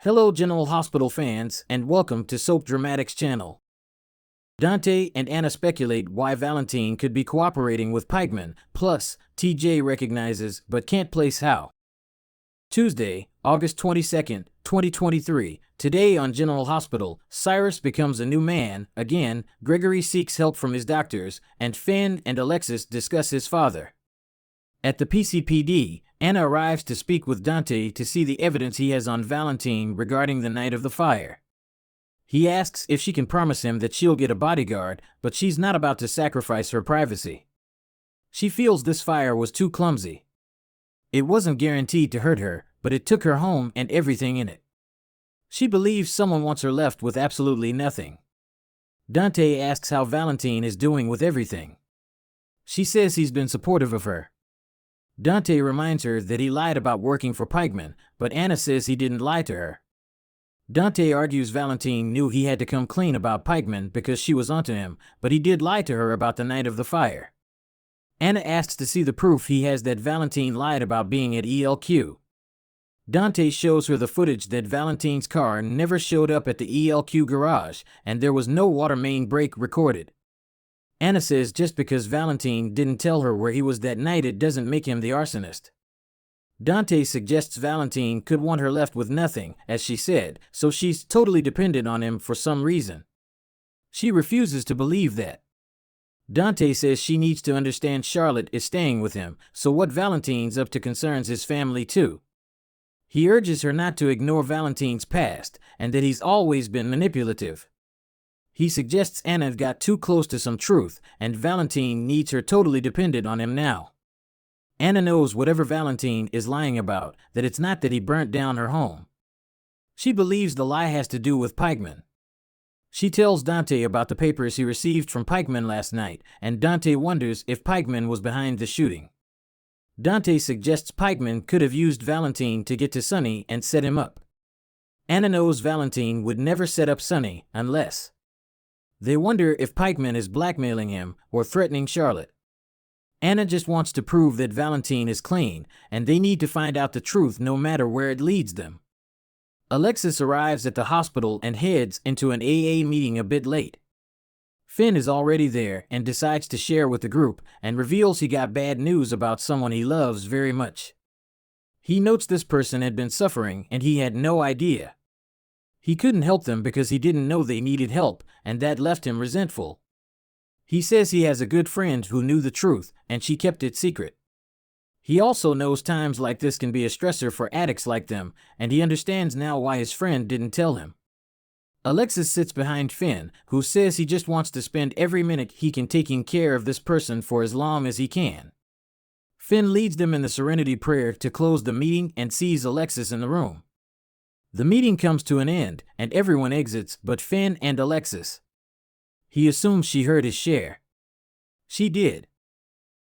Hello General Hospital fans, and welcome to Soap Dramatics channel. Dante and Anna speculate why Valentin could be cooperating with Pikeman, plus TJ recognizes but can't place how. Tuesday, August 22nd, 2023, today on General Hospital, Cyrus becomes a new man, again, Gregory seeks help from his doctors, and Finn and Alexis discuss his father. At the PCPD, Anna arrives to speak with Dante to see the evidence he has on Valentin regarding the night of the fire. He asks if she can promise him that she'll get a bodyguard, but she's not about to sacrifice her privacy. She feels this fire was too clumsy. It wasn't guaranteed to hurt her, but it took her home and everything in it. She believes someone wants her left with absolutely nothing. Dante asks how Valentin is doing with everything. She says he's been supportive of her. Dante reminds her that he lied about working for Pikeman, but Anna says he didn't lie to her. Dante argues Valentin knew he had to come clean about Pikeman because she was onto him, but he did lie to her about the night of the fire. Anna asks to see the proof he has that Valentin lied about being at ELQ. Dante shows her the footage that Valentin's car never showed up at the ELQ garage, and there was no water main break recorded. Anna says just because Valentin didn't tell her where he was that night, it doesn't make him the arsonist. Dante suggests Valentin could want her left with nothing, as she said, so she's totally dependent on him for some reason. She refuses to believe that. Dante says she needs to understand Charlotte is staying with him, so what Valentin's up to concerns his family too. He urges her not to ignore Valentin's past, and that he's always been manipulative. He suggests Anna got too close to some truth, and Valentin needs her totally dependent on him now. Anna knows whatever Valentin is lying about, that it's not that he burnt down her home. She believes the lie has to do with Pikeman. She tells Dante about the papers he received from Pikeman last night, and Dante wonders if Pikeman was behind the shooting. Dante suggests Pikeman could have used Valentin to get to Sonny and set him up. Anna knows Valentin would never set up Sonny unless. They wonder if Pikeman is blackmailing him or threatening Charlotte. Anna just wants to prove that Valentin is clean, and they need to find out the truth no matter where it leads them. Alexis arrives at the hospital and heads into an AA meeting a bit late. Finn is already there and decides to share with the group and reveals he got bad news about someone he loves very much. He notes this person had been suffering and he had no idea. He couldn't help them because he didn't know they needed help, and that left him resentful. He says he has a good friend who knew the truth, and she kept it secret. He also knows times like this can be a stressor for addicts like them, and he understands now why his friend didn't tell him. Alexis sits behind Finn, who says he just wants to spend every minute he can taking care of this person for as long as he can. Finn leads them in the Serenity Prayer to close the meeting and sees Alexis in the room. The meeting comes to an end, and everyone exits but Finn and Alexis. He assumes she heard his share. She did.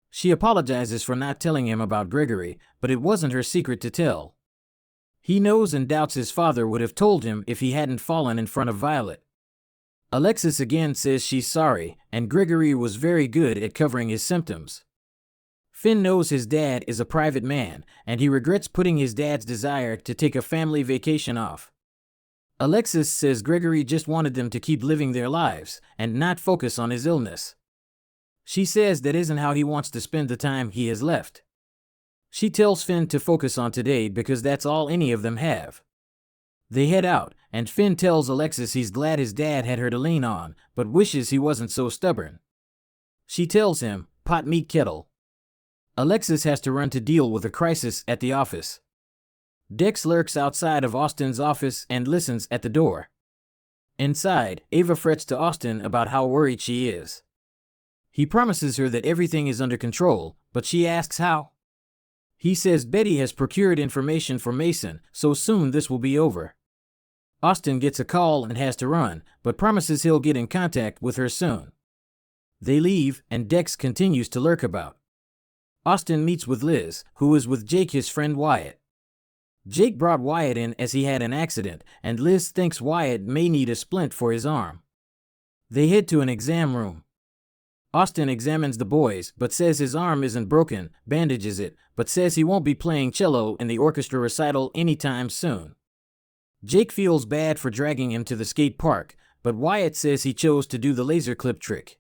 She apologizes for not telling him about Gregory, but it wasn't her secret to tell. He knows and doubts his father would have told him if he hadn't fallen in front of Violet. Alexis again says she's sorry, and Gregory was very good at covering his symptoms. Finn knows his dad is a private man, and he regrets putting his dad's desire to take a family vacation off. Alexis says Gregory just wanted them to keep living their lives, and not focus on his illness. She says that isn't how he wants to spend the time he has left. She tells Finn to focus on today because that's all any of them have. They head out, and Finn tells Alexis he's glad his dad had her to lean on, but wishes he wasn't so stubborn. She tells him, pot meet kettle. Alexis has to run to deal with a crisis at the office. Dex lurks outside of Austin's office and listens at the door. Inside, Ava frets to Austin about how worried she is. He promises her that everything is under control, but she asks how. He says Betty has procured information for Mason, so soon this will be over. Austin gets a call and has to run, but promises he'll get in contact with her soon. They leave, and Dex continues to lurk about. Austin meets with Liz, who is with Jake, his friend Wyatt. Jake brought Wyatt in as he had an accident, and Liz thinks Wyatt may need a splint for his arm. They head to an exam room. Austin examines the boys, but says his arm isn't broken, bandages it, but says he won't be playing cello in the orchestra recital anytime soon. Jake feels bad for dragging him to the skate park, but Wyatt says he chose to do the laser clip trick.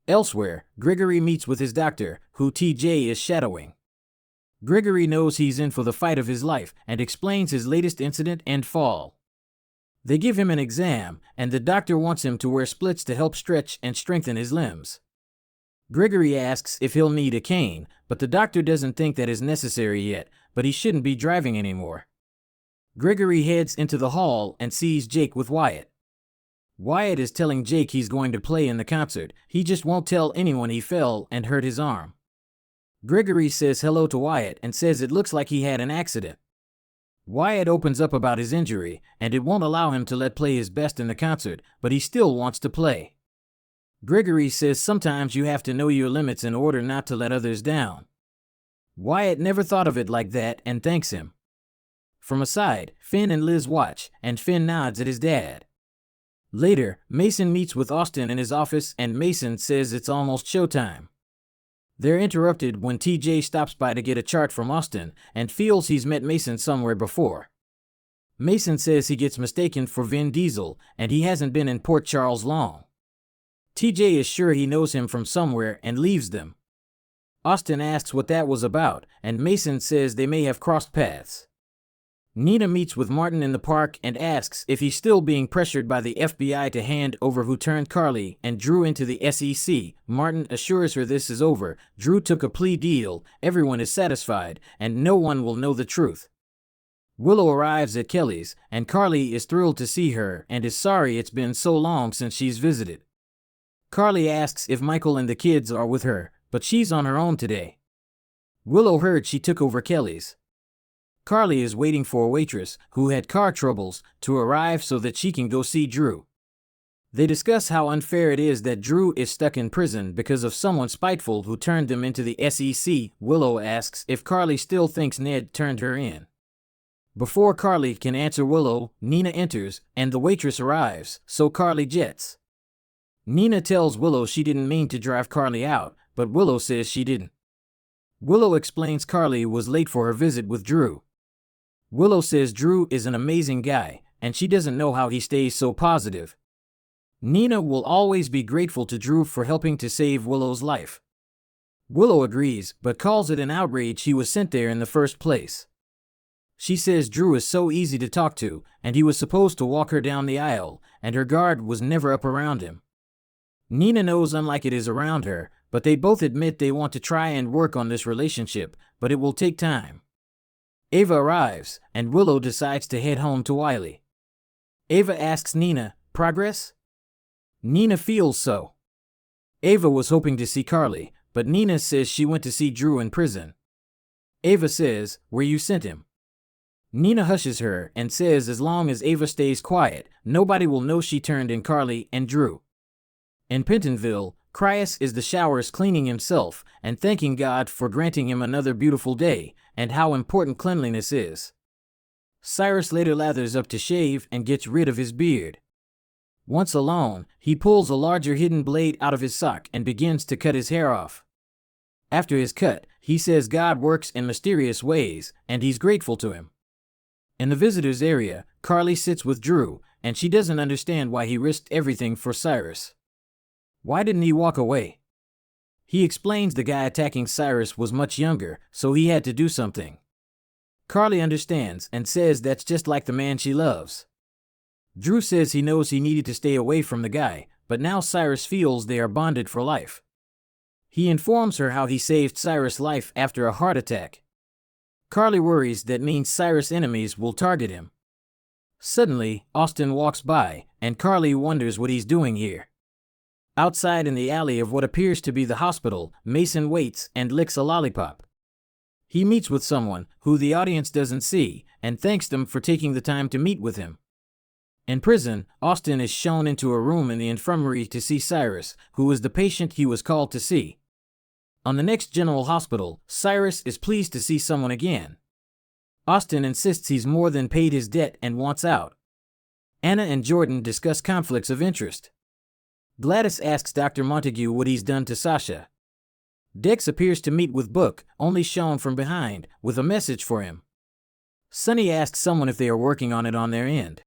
Elsewhere, Gregory meets with his doctor, who TJ is shadowing. Gregory knows he's in for the fight of his life and explains his latest incident and fall. They give him an exam, and the doctor wants him to wear splits to help stretch and strengthen his limbs. Gregory asks if he'll need a cane, but the doctor doesn't think that is necessary yet, but he shouldn't be driving anymore. Gregory heads into the hall and sees Jake with Wyatt. Wyatt is telling Jake he's going to play in the concert, he just won't tell anyone he fell and hurt his arm. Gregory says hello to Wyatt and says it looks like he had an accident. Wyatt opens up about his injury, and it won't allow him to play his best in the concert, but he still wants to play. Gregory says sometimes you have to know your limits in order not to let others down. Wyatt never thought of it like that and thanks him. From aside, Finn and Liz watch, and Finn nods at his dad. Later, Mason meets with Austin in his office and Mason says it's almost showtime. They're interrupted when TJ stops by to get a chart from Austin and feels he's met Mason somewhere before. Mason says he gets mistaken for Vin Diesel and he hasn't been in Port Charles long. TJ is sure he knows him from somewhere and leaves them. Austin asks what that was about and Mason says they may have crossed paths. Nina meets with Martin in the park and asks if he's still being pressured by the FBI to hand over who turned Carly and Drew into the SEC. Martin assures her this is over, Drew took a plea deal, everyone is satisfied, and no one will know the truth. Willow arrives at Kelly's, and Carly is thrilled to see her and is sorry it's been so long since she's visited. Carly asks if Michael and the kids are with her, but she's on her own today. Willow heard she took over Kelly's. Carly is waiting for a waitress, who had car troubles, to arrive so that she can go see Drew. They discuss how unfair it is that Drew is stuck in prison because of someone spiteful who turned them into the SEC. Willow asks if Carly still thinks Ned turned her in. Before Carly can answer Willow, Nina enters, and the waitress arrives, so Carly jets. Nina tells Willow she didn't mean to drive Carly out, but Willow says she didn't. Willow explains Carly was late for her visit with Drew. Willow says Drew is an amazing guy, and she doesn't know how he stays so positive. Nina will always be grateful to Drew for helping to save Willow's life. Willow agrees, but calls it an outrage he was sent there in the first place. She says Drew is so easy to talk to, and he was supposed to walk her down the aisle, and her guard was never up around him. Nina knows unlike it is around her, but they both admit they want to try and work on this relationship, but it will take time. Ava arrives, and Willow decides to head home to Wiley. Ava asks Nina, progress? Nina feels so. Ava was hoping to see Carly, but Nina says she went to see Drew in prison. Ava says, where you sent him. Nina hushes her and says as long as Ava stays quiet, nobody will know she turned in Carly and Drew. In Pentonville, Cyrus is the showers cleaning himself and thanking God for granting him another beautiful day, and how important cleanliness is. Cyrus later lathers up to shave and gets rid of his beard. Once alone, he pulls a larger hidden blade out of his sock and begins to cut his hair off. After his cut, he says God works in mysterious ways, and he's grateful to him. In the visitors area, Carly sits with Drew, and she doesn't understand why he risked everything for Cyrus. Why didn't he walk away? He explains the guy attacking Cyrus was much younger, so he had to do something. Carly understands and says that's just like the man she loves. Drew says he knows he needed to stay away from the guy, but now Cyrus feels they are bonded for life. He informs her how he saved Cyrus' life after a heart attack. Carly worries that means Cyrus' enemies will target him. Suddenly, Austin walks by, and Carly wonders what he's doing here. Outside in the alley of what appears to be the hospital, Mason waits and licks a lollipop. He meets with someone, who the audience doesn't see, and thanks them for taking the time to meet with him. In prison, Austin is shown into a room in the infirmary to see Cyrus, who is the patient he was called to see. On the next general hospital, Cyrus is pleased to see someone again. Austin insists he's more than paid his debt and wants out. Anna and Jordan discuss conflicts of interest. Gladys asks Dr. Montague what he's done to Sasha. Dex appears to meet with Book, only shown from behind, with a message for him. Sonny asks someone if they are working on it on their end.